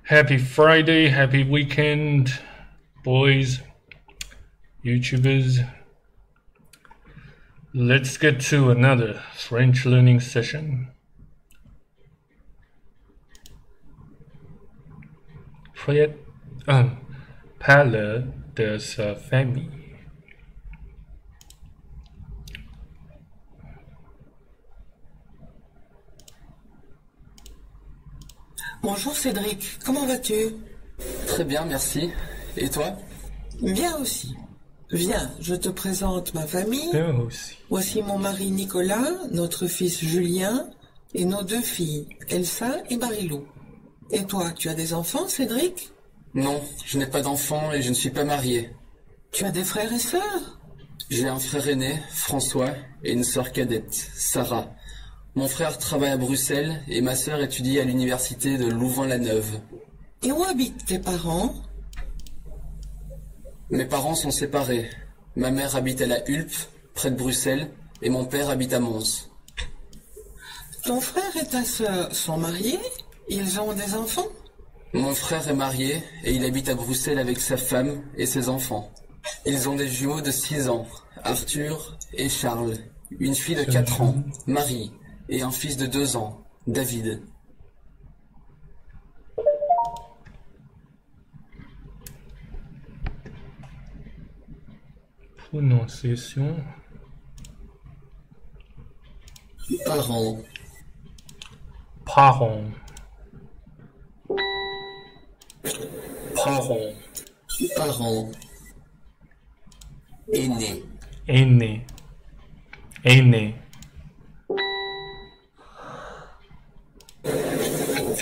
Happy Friday, happy weekend, boys, YouTubers. Let's get to another French learning session. Parle de sa famille. Bonjour Cédric, comment vas-tu? Très bien, merci. Et toi? Bien aussi. Viens, je te présente ma famille. Bien aussi. Voici mon mari Nicolas, notre fils Julien et nos deux filles, Elsa et Marilou. Et toi, tu as des enfants, Cédric? Non, je n'ai pas d'enfant et je ne suis pas marié. Tu as des frères et sœurs? J'ai un frère aîné, François, et une sœur cadette, Sarah. Mon frère travaille à Bruxelles et ma sœur étudie à l'université de Louvain-la-Neuve. Et où habitent tes parents? Mes parents sont séparés. Ma mère habite à la Hulpe, près de Bruxelles, et mon père habite à Mons. Ton frère et ta sœur sont mariés? Ils ont des enfants? Mon frère est marié et il habite à Bruxelles avec sa femme et ses enfants. Ils ont des jumeaux de 6 ans, Arthur et Charles, une fille de 4 ans, Marie, et un fils de 2 ans, David. Prononciation. Parents. Parents. Parents. Parents. Aîné. Aîné. Aîné.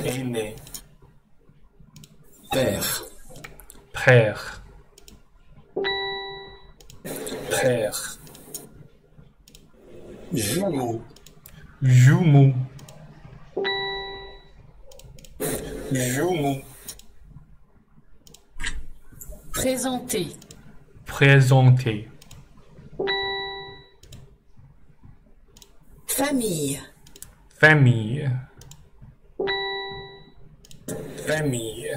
Aîné. Père. Père. Père. Jumeaux. Jumeaux. Jumeaux. Présenter. Présenter. Famille. Famille. Famille.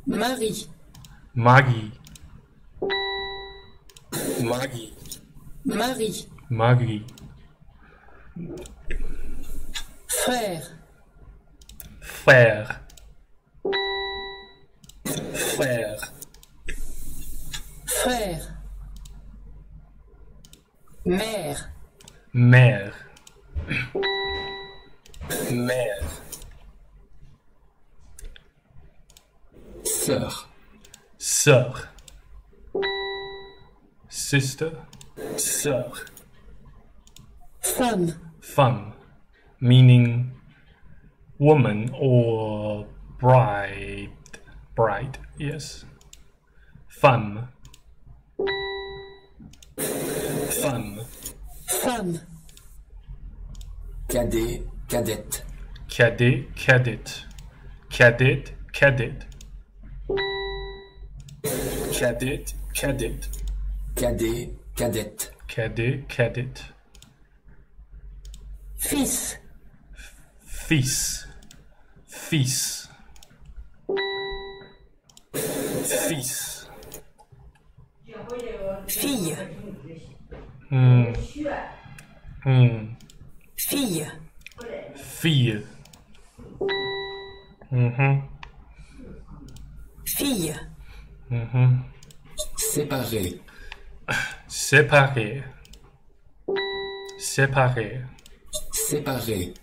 Mari. Marie. Marie. Mari. Marie. Frère. Frère. Frère. Frère. Mère. Mère. Mère. Sœur. Sœur. Sister. Sœur. Femme. Femme. Meaning woman or bride. Bride, yes. Femme. Femme. Femme. Cadet. Cadette. Cadet, cadet. Cadet, cadet. Cadet, cadet. Cadet. Cadette. Cadet, cadet. Fils. Fils. Fils. Fils. Fille. Hmm. Fille. Fille. Mhm. Fille. Mhm. Séparé. Séparé. Séparé. Séparé.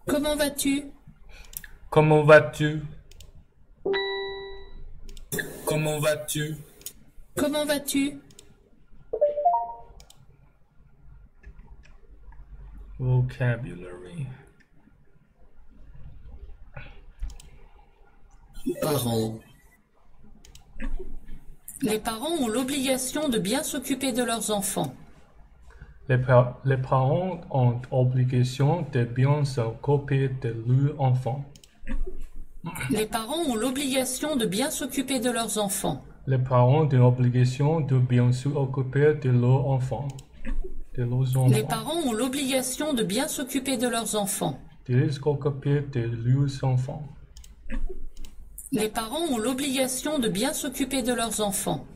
Comment vas-tu? Comment vas-tu? Comment vas-tu? Comment vas-tu? Vocabulary. Parents. Les parents ont l'obligation de bien s'occuper de leurs enfants. Les parents ont obligation de bien s'occuper de leurs enfants. Les parents ont l'obligation de bien s'occuper de leurs enfants. Les parents ont l'obligation de bien s'occuper de leurs enfants. De leurs enfants. Les parents ont l'obligation de bien s'occuper de leurs enfants. de s'occuper de leurs enfants. Les parents ont l'obligation de bien s'occuper de leurs enfants.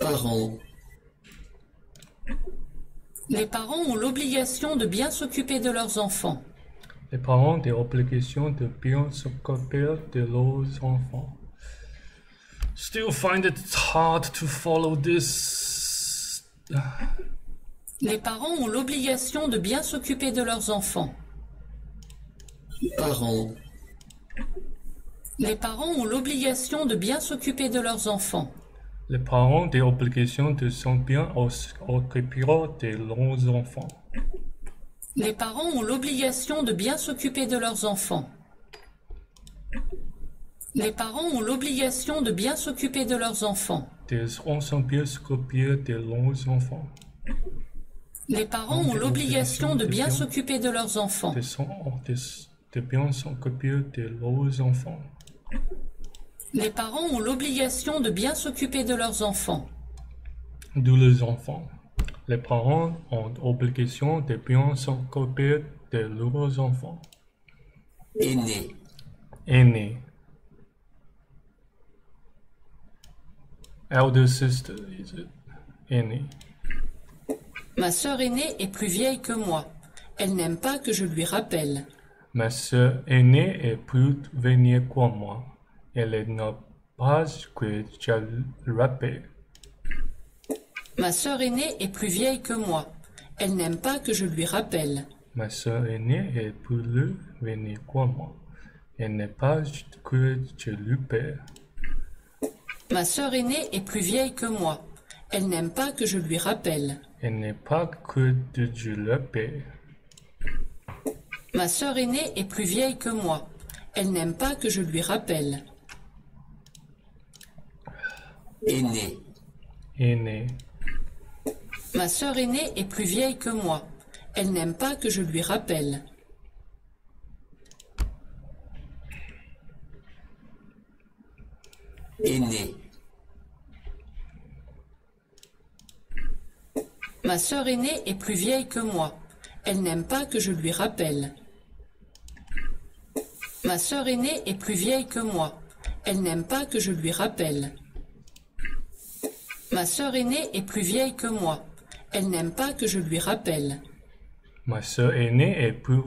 Parents. Les parents ont l'obligation de bien s'occuper de leurs enfants. Les parents ont l'obligation de bien s'occuper de leurs enfants. Still find it hard to follow this. Les parents ont l'obligation de bien s'occuper de leurs enfants. Parents. Les parents ont l'obligation de bien s'occuper de leurs enfants. Les parents ont l'obligation de s'en bien occuper de leurs enfants. Les parents ont l'obligation de bien s'occuper de leurs enfants. Les parents ont l'obligation de bien s'occuper de leurs enfants. On s'en bien s'occuper de leurs enfants. Les parents ont l'obligation de bien s'occuper de leurs enfants. De bien s'occuper de leurs enfants. Les parents ont l'obligation de bien s'occuper de leurs enfants. De leurs enfants. Les parents ont l'obligation de bien s'occuper de leurs enfants. Aîné. Aîné. Elder sister, is it? Aîné. Ma sœur aînée est plus vieille que moi. Elle n'aime pas que je lui rappelle. Ma sœur aînée est plus vieille que moi. Elle n'a pas que je le rappelle. Ma sœur aînée est plus vieille que moi. Elle n'aime pas que je lui rappelle. Ma sœur aînée est plus vieille que moi. Elle n'aime pas que je le rappelle. Ma sœur aînée est plus vieille que moi. Elle n'aime pas que je lui rappelle. Elle n'est pas que je le rappelle. Ma sœur aînée est plus vieille que moi. Elle n'aime pas que je lui rappelle. Aîné. Aîné. Ma sœur aînée est plus vieille que moi. Elle n'aime pas que je lui rappelle. Aîné. Ma sœur aînée est plus vieille que moi. Elle n'aime pas que je lui rappelle. Ma sœur aînée est plus vieille que moi. Elle n'aime pas que je lui rappelle. Ma sœur aînée est plus vieille que moi. Elle n'aime pas que je lui rappelle. Ma sœur aînée est plus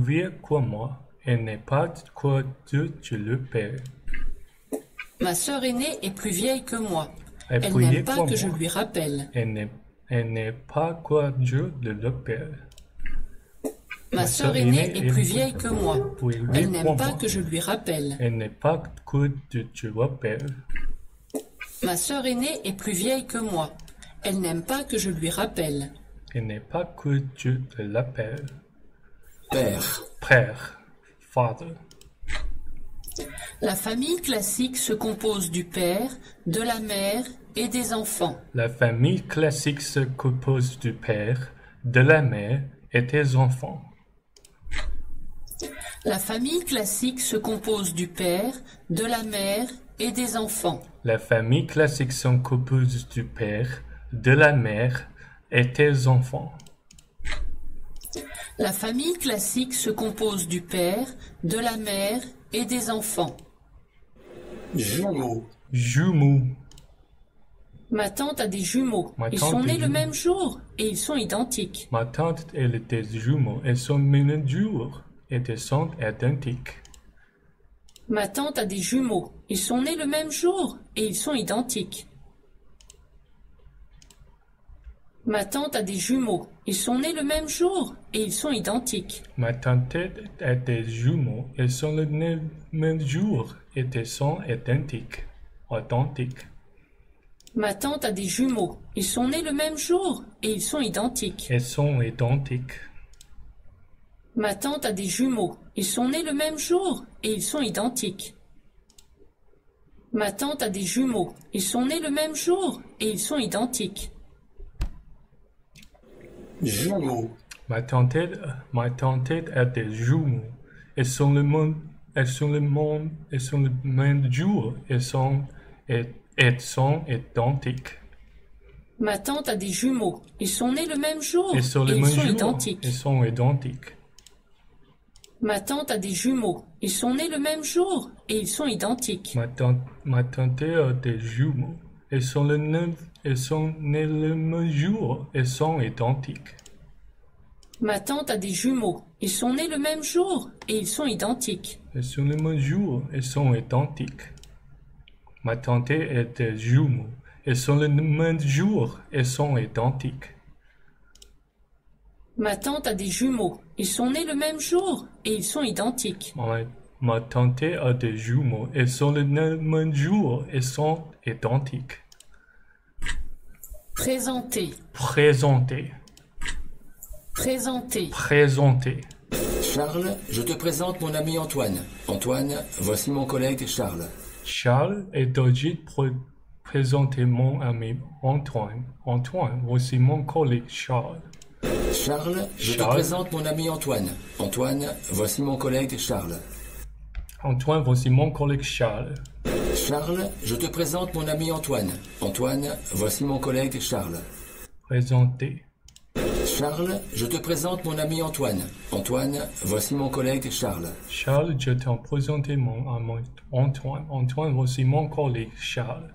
vieille que moi. Elle n'est pas que je le rappelle. Ma sœur aînée est plus vieille que moi. Elle Elle n'aime pas que je lui rappelle. Elle n'est pas que je le rappelle. Ma sœur aînée est plus vieille que moi. Elle n'aime pas que je lui rappelle. Elle n'est pas que je le rappelle. Ma sœur aînée est plus vieille que moi. Elle n'aime pas que je lui rappelle. Elle n'est pas que je le rappelle. Père. Père. Father. La famille classique se compose du père, de la mère et des enfants. La famille classique se compose du père, de la mère et des enfants. La famille classique se compose du père, de la mère et des enfants. La famille classique se compose du père, de la mère et des enfants. La famille classique se compose du père, de la mère et des enfants. Jumeaux. Jumeaux. Ma tante a des jumeaux. Ils tante sont a nés des le jumeaux. même jour et ils sont identiques. Ma tante elle a des jumeaux et son même jour et ils sont identiques. Ma tante a des jumeaux. Ils sont nés le même jour et ils sont identiques. Ma tante a des jumeaux. Ils sont nés le même jour et ils sont identiques. Ma tante a des jumeaux et sont le même jour et ils sont identiques. Authentiques. Ma tante a des jumeaux. Ils sont nés le même jour et ils sont identiques. Ils sont identiques. Ma tante a des jumeaux. Ils sont nés le même jour et ils sont identiques. Ma tante a des jumeaux. Ils sont nés le même jour et ils sont identiques. Jumeaux. Ma tante a des jumeaux. Elles sont le même jour et sont identiques. Ma tante a des jumeaux. Ils sont nés le même jour Ils sont et le ils même sont jour. identiques. Ils sont identiques. Ma tante a des jumeaux. Ils sont nés le même jour et ils sont identiques. Ma tante a des jumeaux. Ils sont nés le même jour et sont identiques. Ma tante a des jumeaux. Ils sont nés le même jour et ils sont identiques. Ils sont le même jour et sont identiques. Ma tante a des jumeaux. Ils sont le même jour et sont identiques. Ma tante a des jumeaux. Ils sont nés le même jour et ils sont identiques. Ma tante a des jumeaux. Ils sont le même jour et sont identiques. Présenter. Présenter. Présenter. Présenter. Charles, je te présente mon ami Antoine. Antoine, voici mon collègue Charles. Charles et Dojit présenter mon ami Antoine. Antoine, voici mon collègue Charles. Charles, je te présente mon ami Antoine. Antoine, voici mon collègue Charles. Antoine, voici mon collègue Charles. Charles, je te présente mon ami Antoine. Antoine, voici mon collègue Charles. Présenter. Charles, je te présente mon ami Antoine. Antoine, voici mon collègue Charles. Charles, je t'en présente mon ami Antoine. Antoine, voici mon collègue Charles.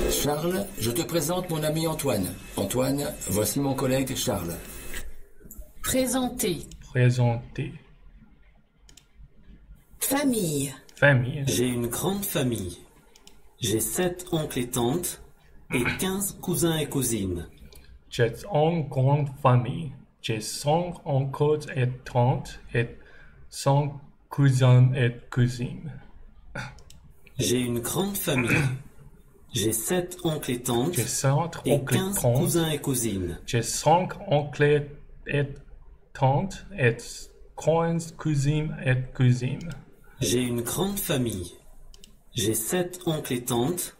Charles, je te présente mon ami Antoine. Antoine, voici mon collègue Charles. Présenter. Présenter. Famille. Famille. J'ai une grande famille. J'ai 7 oncles et tantes et 15 cousins et cousines. J'ai une grande famille. J'ai 5 oncles et tantes et 5 cousins et cousines. J'ai une grande famille. J'ai 7 oncles et tantes J'ai 5 et oncles et 15 tantes. cousins et cousines. J'ai 5 oncles et tantes et 15 cousines et cousines. J'ai une grande famille. J'ai 7 oncles et tantes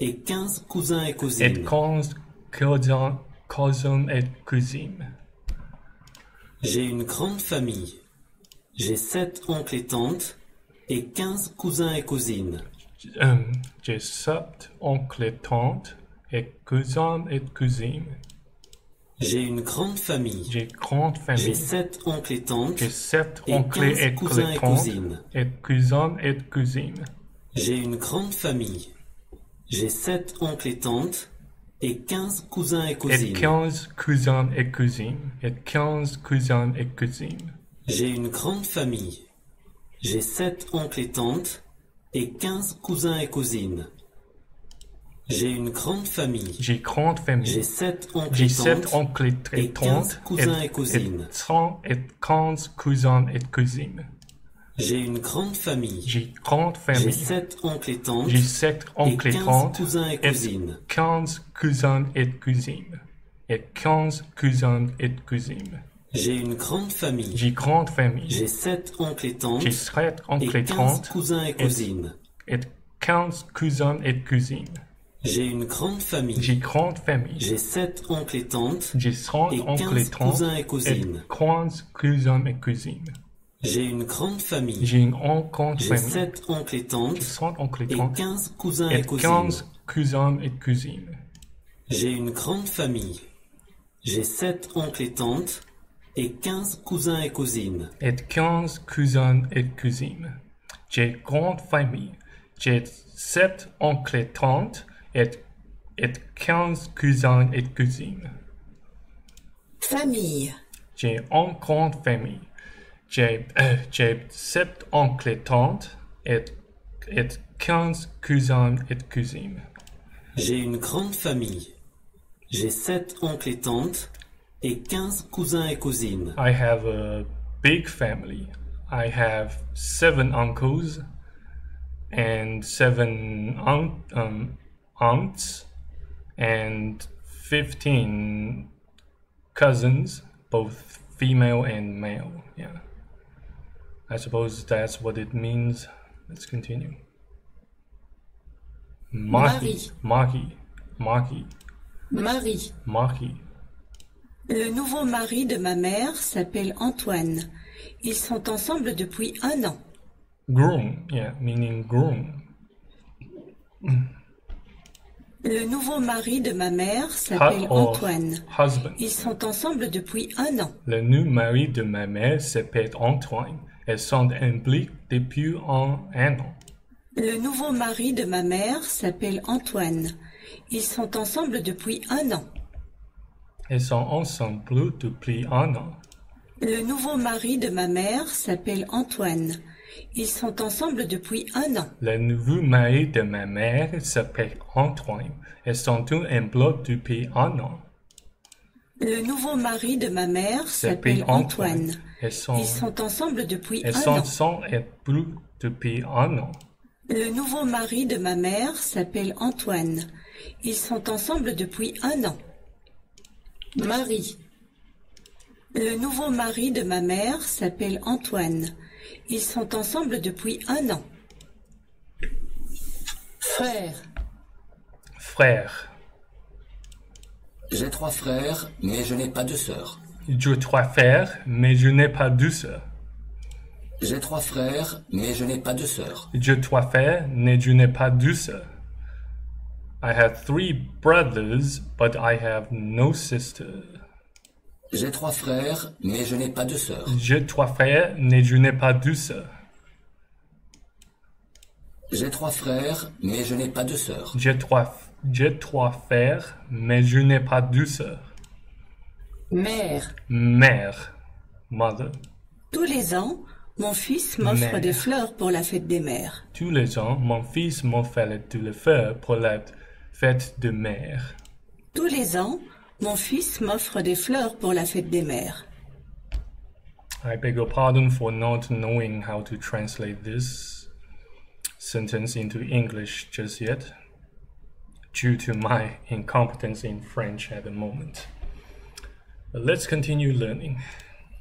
et 15 cousins et Et cousines. 15 cousins et cousines. J'ai une grande famille. J'ai 7 oncles et tantes et 15 cousins et cousines. J'ai 7 oncles et tantes et cousins et cousines. J'ai une grande famille. J'ai grande J'ai famille. 7 oncles et tantes J'ai 7 et oncles 15 et cousins et tantes cousines. et cousins et cousines. J'ai une grande famille. J'ai 7 oncles et tantes et 15 cousins et Et cousines. 15 cousins et cousines. Et 15 cousins et cousines. J'ai une grande famille. J'ai 7 oncles et tantes et 15 cousins et cousines. J'ai une grande famille. J'ai grande famille. J'ai 7 oncles J'ai et 7 tantes oncles et et 15 tantes cousins et cousines. et 15 cousins et cousines. J'ai une grande famille. J'ai grande J'ai famille. 7 oncles et tantes J'ai 7 et oncles et 15 tantes cousins et cousines. 15 cousins et cousines. Et 15 cousins et cousines. J'ai une grande famille. J'ai grande famille. J'ai 7 oncles et tantes J'ai 7 et oncles et 15 tantes cousins et cousines. et 15 cousins et cousines. J'ai une grande famille. J'ai grande famille. J'ai 7 oncles et tantes J'ai 100 et oncles et 15 tantes cousins et et cousines. 15 cousins et cousines. J'ai une grande famille. J'ai une grande J'ai famille. 7 oncles et J'ai tantes 100 oncles et et tantes 15 cousins et et 15 cousines. cousins et cousines. J'ai une grande famille. J'ai 7 oncles et tantes et 15 cousins et cousines. Et 15 cousins et cousines. J'ai grande famille. J'ai 7 oncles et tantes et 15 cousins et cousines. Famille. J'ai une grande famille. J'ai 7 oncles et tantes et 15 cousins et cousines. J'ai une grande famille. J'ai 7 oncles et tantes et 15 cousins et cousines. I have a big family. I have 7 uncles and 7 aunts and 15 cousins, both female and male. Yeah. I suppose that's what it means. Let's continue. Marie. Marie. Le nouveau mari de ma mère s'appelle Antoine. Ils sont ensemble depuis 1 an. Groom, yeah, meaning groom. Le nouveau mari de ma mère s'appelle Antoine. Husband. Ils sont ensemble depuis 1 an. Le nouveau mari de ma mère s'appelle Antoine. Elles sont impliquées depuis un an. Le nouveau mari de ma mère s'appelle Antoine. Ils sont ensemble depuis 1 an. Elles sont ensemble depuis 1 an. Le nouveau mari de ma mère s'appelle Antoine. Ils sont ensemble depuis 1 an. Le nouveau mari de ma mère s'appelle Antoine. Elles sont impliquées depuis 1 an. Le nouveau mari de ma mère s'appelle Antoine. Ils sont ensemble depuis 1 an. Elles sont impliquées depuis 1 an. Le nouveau mari de ma mère s'appelle Antoine. Ils sont ensemble depuis 1 an. Marie. Le nouveau mari de ma mère s'appelle Antoine. Ils sont ensemble depuis 1 an. Frère. Frère. J'ai 3 frères, mais je n'ai pas de sœurs. J'ai 3 frères, mais je n'ai pas de sœurs. J'ai 3 frères, mais je n'ai pas de sœurs. J'ai 3 frères, mais je n'ai pas de sœurs. I have 3 brothers, but I have no sister. J'ai 3 frères, mais je n'ai pas de sœurs. J'ai 3 frères, mais je n'ai pas de sœurs. J'ai 3 frères, mais je n'ai pas de sœurs. J'ai 3 frères, mais je n'ai pas de sœurs. Mère. Mère. Mother. Tous les ans, mon fils m'offre Mère. des fleurs pour la fête des mères. Tous les ans, mon fils m'offre des fleurs pour la fête de mère. Tous les ans, mon fils m'offre des fleurs pour la fête des mères. I beg your pardon for not knowing how to translate this sentence into English just yet, due to my incompetence in French at the moment. But let's continue learning.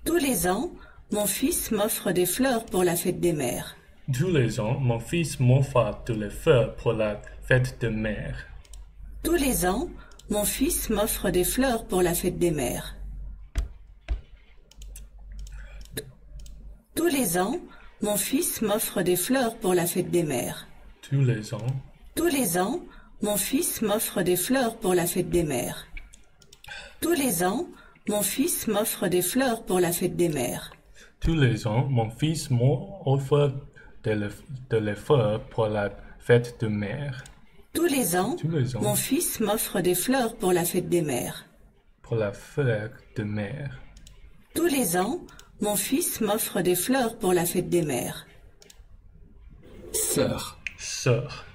Tous les ans, mon fils m'offre des fleurs pour la fête des mères. Tous les ans, mon fils m'offre des fleurs pour la fête de mère. Tous les ans, mon fils m'offre des fleurs pour la fête des mères. Tous les ans, mon fils m'offre des fleurs pour la fête des mères. Tous les ans, Tous les ans, mon fils m'offre des fleurs pour la fête des mères. Tous les ans, mon fils m'offre des fleurs pour la fête des mères. tous les ans, mon fils m'offre des fleurs pour la fête de mère. Tous les ans, Tous les ans, mon fils m'offre des fleurs pour la fête des mères. pour la fête de mère. Tous les ans, mon fils m'offre des fleurs pour la fête des mères. Sœur. Sœur.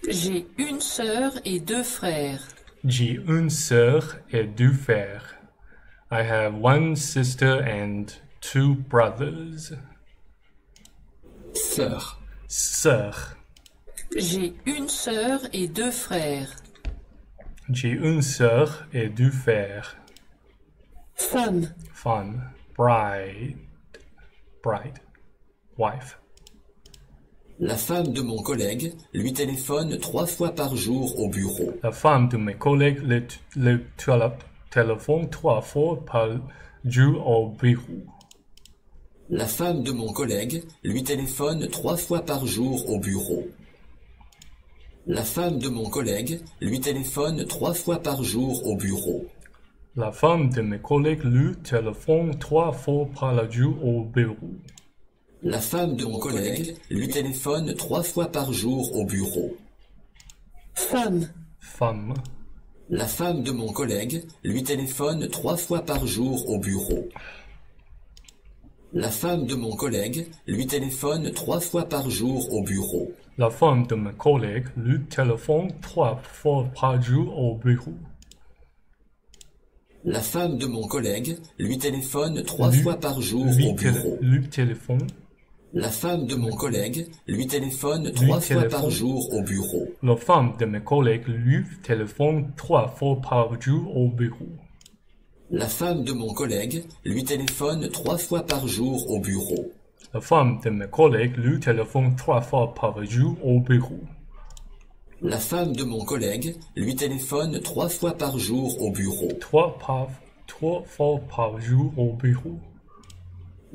J'ai une sœur et 2 frères. J'ai une sœur et 2 frères. I have 1 sister and 2 brothers. Sœur. Sœur. J'ai une sœur et 2 frères. J'ai une sœur et 2 frères. Femme. Femme. Bride. Bride. Wife. La femme de mon collègue lui téléphone 3 fois par jour au bureau. La femme de mes collègues le téléphone 3 fois par jour au bureau. La femme de mon collègue lui téléphone 3 fois par jour au bureau. La femme de mon collègue lui téléphone 3 fois par jour au bureau. La femme de mes collègues lui téléphone 3 fois par jour au bureau. La femme de mon collègue lui téléphone 3 fois par jour au bureau. Femme. Femme. La femme de mon collègue lui téléphone 3 fois par jour au bureau. La femme de mon collègue lui téléphone 3 fois par jour au bureau. La femme de mes collègues lui téléphone 3 fois par jour au bureau. La femme de mon collègue lui téléphone 3 fois par jour au bureau. Lui téléphone. La femme de mon collègue lui téléphone 3 fois par jour au bureau. La femme de mes collègues lui téléphone 3 fois par jour au bureau. La femme de mon collègue lui téléphone 3 fois par jour au bureau. La femme de mes collègues lui téléphone 3 fois par jour au bureau. La femme de mon collègue lui téléphone 3 fois par jour au bureau. 3 fois par jour au bureau.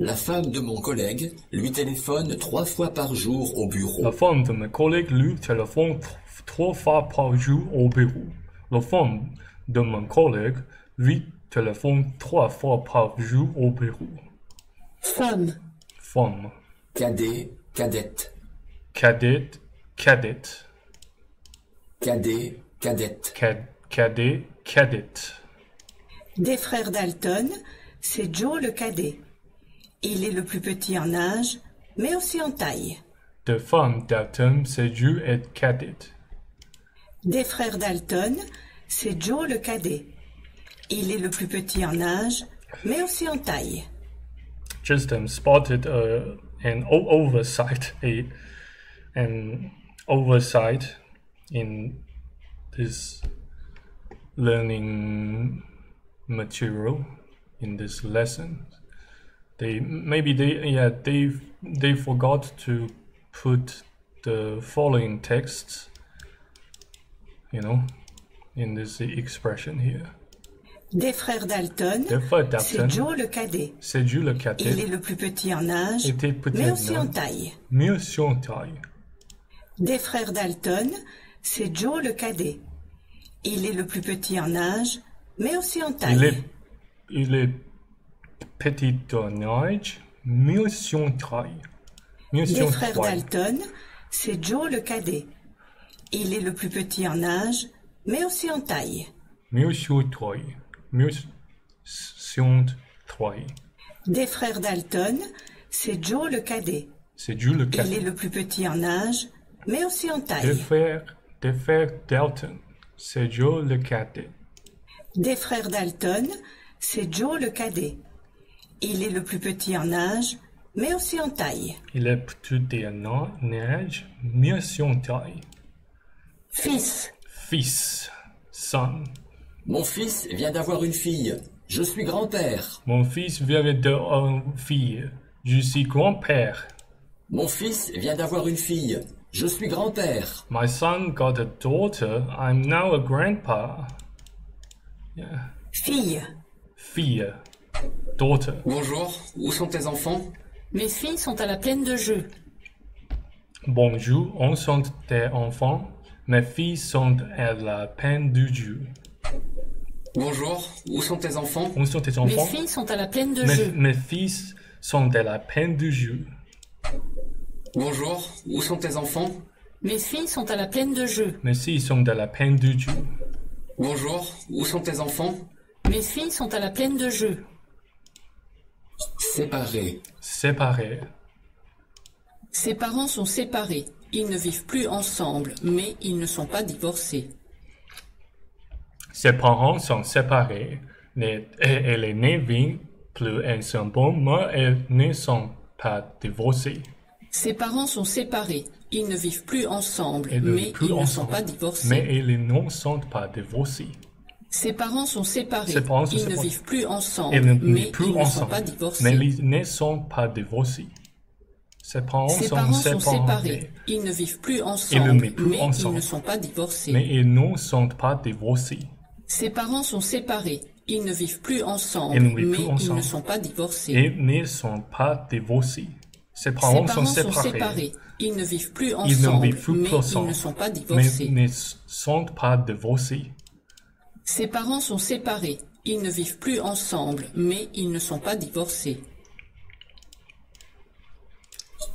La femme de mon collègue lui téléphone 3 fois par jour au bureau. La femme de mes collègues lui téléphone 3 fois par jour au bureau. La femme de mon collègue lui téléphone 3 fois par jour au bureau. Femme, Femme. Cadet, cadette. Cadette, cadette. Cadet, cadette. Cadet, cadette. Des frères Dalton, c'est Joe le cadet. Il est le plus petit en âge, mais aussi en taille. De femme Dalton, c'est Joe et cadette. Des frères Dalton, c'est Joe le cadet. Il est le plus petit en âge, mais aussi en taille. Just spotted an oversight in this learning material, in this lesson. They forgot to put the following texts, in this expression here. Des frères Dalton, Des frères c'est Dalton, Joe le cadet. c'est Joe le cadet. Il est le plus petit en âge, Était petit mais aussi en en taille. Mais aussi en taille. Des frères Dalton, c'est Joe le cadet. Il est le plus petit en âge, mais aussi en taille. Il est petit en âge, mais aussi en taille. Mais aussi Des en frères taille. Dalton, c'est Joe le cadet. Il est le plus petit en âge, mais aussi en taille. Mais aussi en taille. Mais aussi en taille. Des frères Dalton, c'est Joe le cadet. C'est Joe le Il cadet. est le plus petit en âge, mais aussi en Des taille. frères Dalton, c'est Joe le cadet. Des frères Dalton, c'est Joe le cadet. Il est le plus petit en âge, mais aussi en taille. Il est petit en âge, mais aussi en taille. Fils, Fils, son. Mon fils vient d'avoir une fille. Je suis grand-père. Mon fils vient d'avoir une fille. Je suis grand-père. Mon fils vient d'avoir une fille. Je suis grand-père. My son got a daughter. I'm now a grandpa. Yeah. Fille, Fille. Daughter. Bonjour, où sont tes enfants? mes filles sont à la plaine de jeu. Bonjour, où sont tes enfants? Mes filles sont à la peine du jeu. Bonjour, où sont tes enfants? Où sont tes Mes enfants? filles sont à la plaine de jeu. Mes fils sont à la peine du jeu. Bonjour, où sont tes enfants? Mes filles sont à la plaine de jeu. Mes filles sont à la peine du jeu. Bonjour, où sont tes enfants? Mes filles sont à la plaine de jeu. Séparés. Séparés. Ses parents sont séparés. Ils ne vivent plus ensemble, mais ils ne sont pas divorcés. Ses parents sont séparés. Et les ne vivent plus ensemble, mais ils ne sont pas divorcés. Ses parents sont séparés. Ils ne vivent plus ensemble, Ils ne mais vivent plus ils ne sont ensemble, pas divorcés. mais ils ne sont pas divorcés. Ses parents sont séparés. Ses parents sont Ils ne séparés. vivent plus ensemble, Ils ne mais vivent plus ils ne sont ensemble, pas divorcés. mais ils ne sont pas divorcés. Ses parents Ses sont parents sont séparés, séparés. Ils ne vivent plus Ils ensemble, ne vivent plus mais ensemble. ils ne sont pas divorcés. mais ils ne sont pas divorcés. Ses parents sont séparés. Ils ne vivent plus ensemble, Ils ne vivent mais plus ils ensemble. ne sont pas divorcés. Ils ne sont pas divorcés. Ses Ses parents parents sont sont séparés. séparés. Ils ne vivent plus Ils ne ensemble, vivent plus mais ils ensemble, ne sont pas mais divorcés. ne sont pas divorcés. Ses parents sont séparés. Ils ne vivent plus ensemble, mais ils ne sont pas divorcés.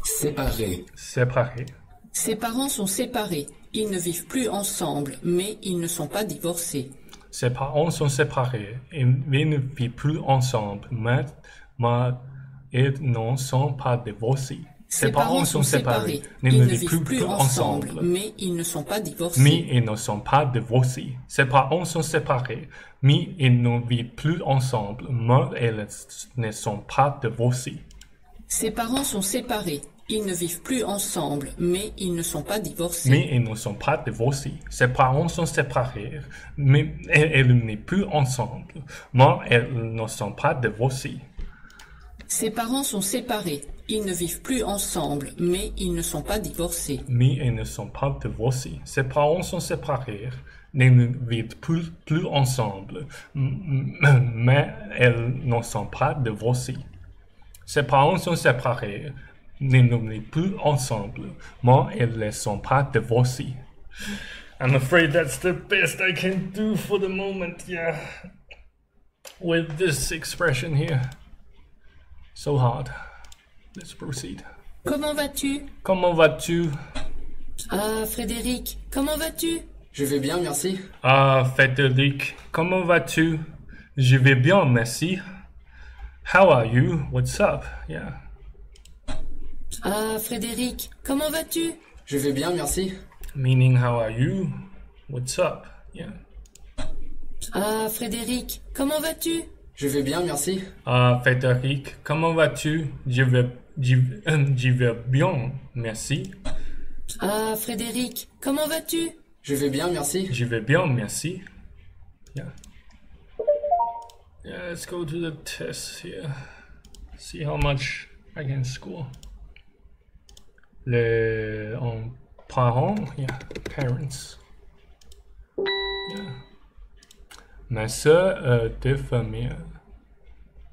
Séparés. Séparés. Ses parents sont séparés. Ils ne vivent plus ensemble, mais ils ne sont pas divorcés. Ses parents sont séparés. Ils ne vivent plus ensemble, mais ils ne sont pas divorcés. Ses parents sont séparés. Ils Ils ne vivent plus ensemble, mais ils ne sont pas mais divorcés. ils ne sont pas divorcés. Ses parents sont séparés, mais ils ne vivent plus ensemble, mais ils ne sont pas divorcés. Ses parents sont séparés. Ils ne vivent plus ensemble, mais ils ne sont pas divorcés. Mais ils ne sont pas divorcés. Ses parents sont séparés, mais ils ne vivent plus ensemble, mais ils ne sont pas divorcés. Ses parents sont séparés. Ils ne vivent plus ensemble, mais ils ne sont pas divorcés. Mais ils ne sont pas divorcés. Ses parents sont séparés, ils ne vivent plus ensemble, mais ils ne sont pas divorcés. Ses parents sont séparés, ne nomment plus ensemble, mais ils ne sont pas divorcés. I'm afraid that's the best I can do for the moment, yeah. With this expression here. So hard. Let's proceed. Comment vas-tu? Comment vas-tu? Ah, Frédéric, comment vas-tu? Je vais bien, merci. Ah, Frédéric, comment vas-tu? Je vais bien, merci. How are you? What's up? Yeah. Ah, Frédéric, comment vas-tu? Je vais bien, merci. Meaning, how are you? What's up? Yeah. Ah, Frédéric, comment vas-tu? Je vais bien, merci. Ah, Frédéric, comment vas-tu? Je vais bien, merci. Ah, Frédéric, comment vas-tu? Je vais bien, merci. Je vais bien, merci. Yeah. Yeah, let's go to the test here. See how much I can score. Les parents, yeah, parents. Yeah. Ma sœur deux familles.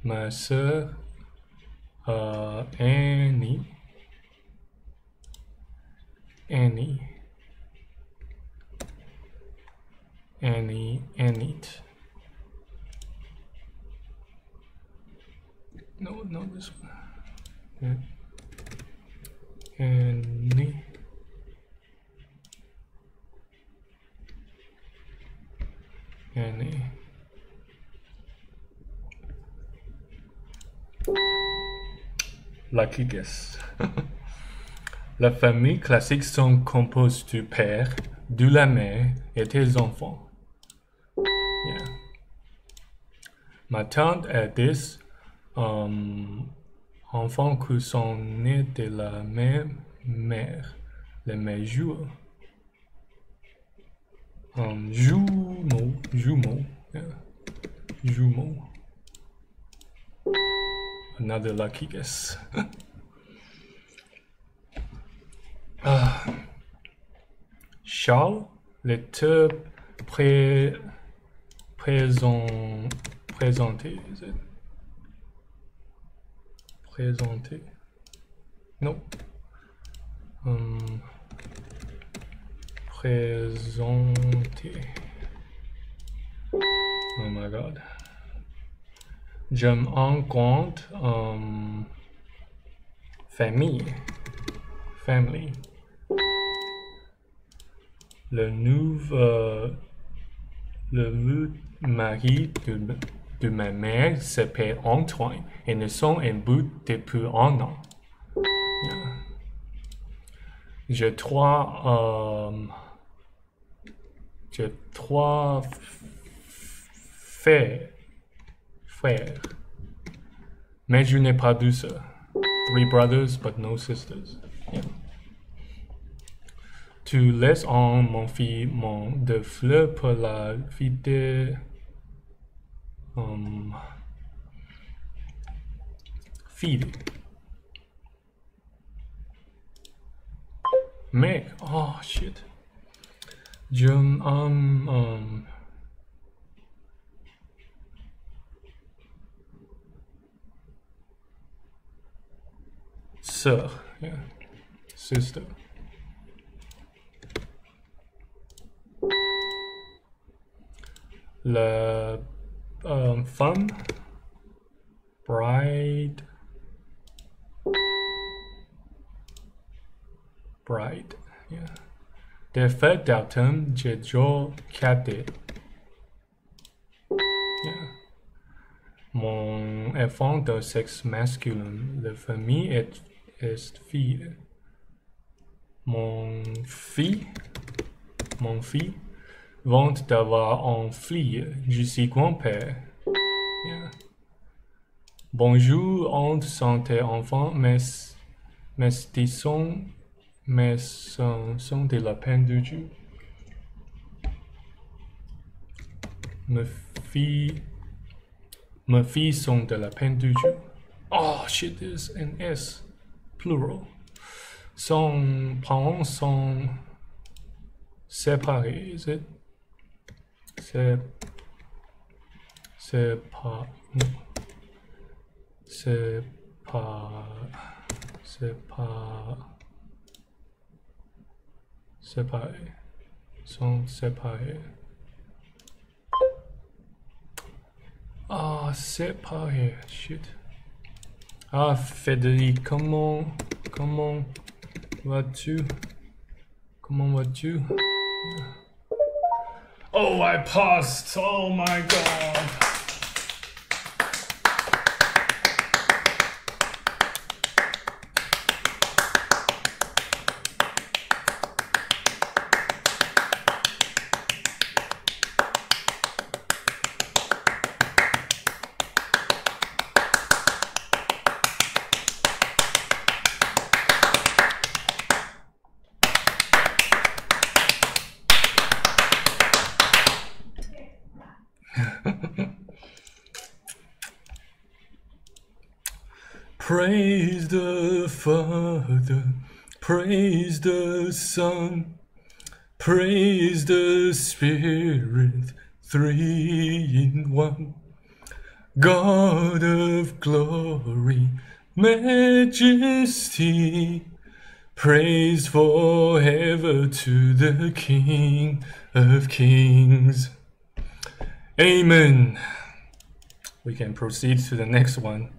Ma sœur Annie. Anit. No, not this one. Yeah. Annie. Lucky guess. La famille classique sont composée du père, de la mère et des enfants. Yeah. Ma tante a des enfants qui sont nés de la même mère, les mêmes jours. Jumeaux. Yeah. Jumeaux. Another lucky guess. Charles, l'état présenté. Is it? Présenté. No. Présenté. Oh my god. J'aime en compte family. Le nouveau mari de ma mère s'appelle Antoine et nous sommes en bout depuis un an. Yeah. J'ai trois frères, mais je n'ai pas de sœurs. 3 brothers but no sisters. Yeah. Tu laisses en mon fils de fleurs pour la fille fille. Mec, oh shit. Sœur, yeah. Sister. La femme, bride, yeah. Des fêtes d'automne, j'ai joué cadet. Yeah. Mon enfant de sexe masculin, la famille est fille. Mon fils vont d'avoir un fille. Je suis grand-père. Yeah. Bonjour, on santé enfant, mes sont de la peine de Dieu. Mes filles sont de la peine de Dieu. Oh shit, there's an S, plural. Son parents sont séparés, is it? séparés, sont séparés. Ah, séparés, shit. Ah, Frédéric, comment vas-tu? Comment vas-tu? Oh, I passed! Oh my god! Praise the Father, praise the Son, praise the Spirit, 3 in 1. God of glory, majesty, praise forever to the King of Kings. Amen. We can proceed to the next one.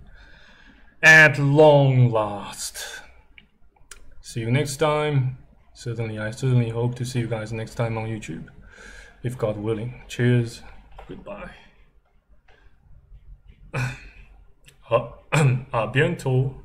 At long last. See you next time. I certainly hope to see you guys next time on YouTube, if God willing. Cheers. Goodbye. À bientôt.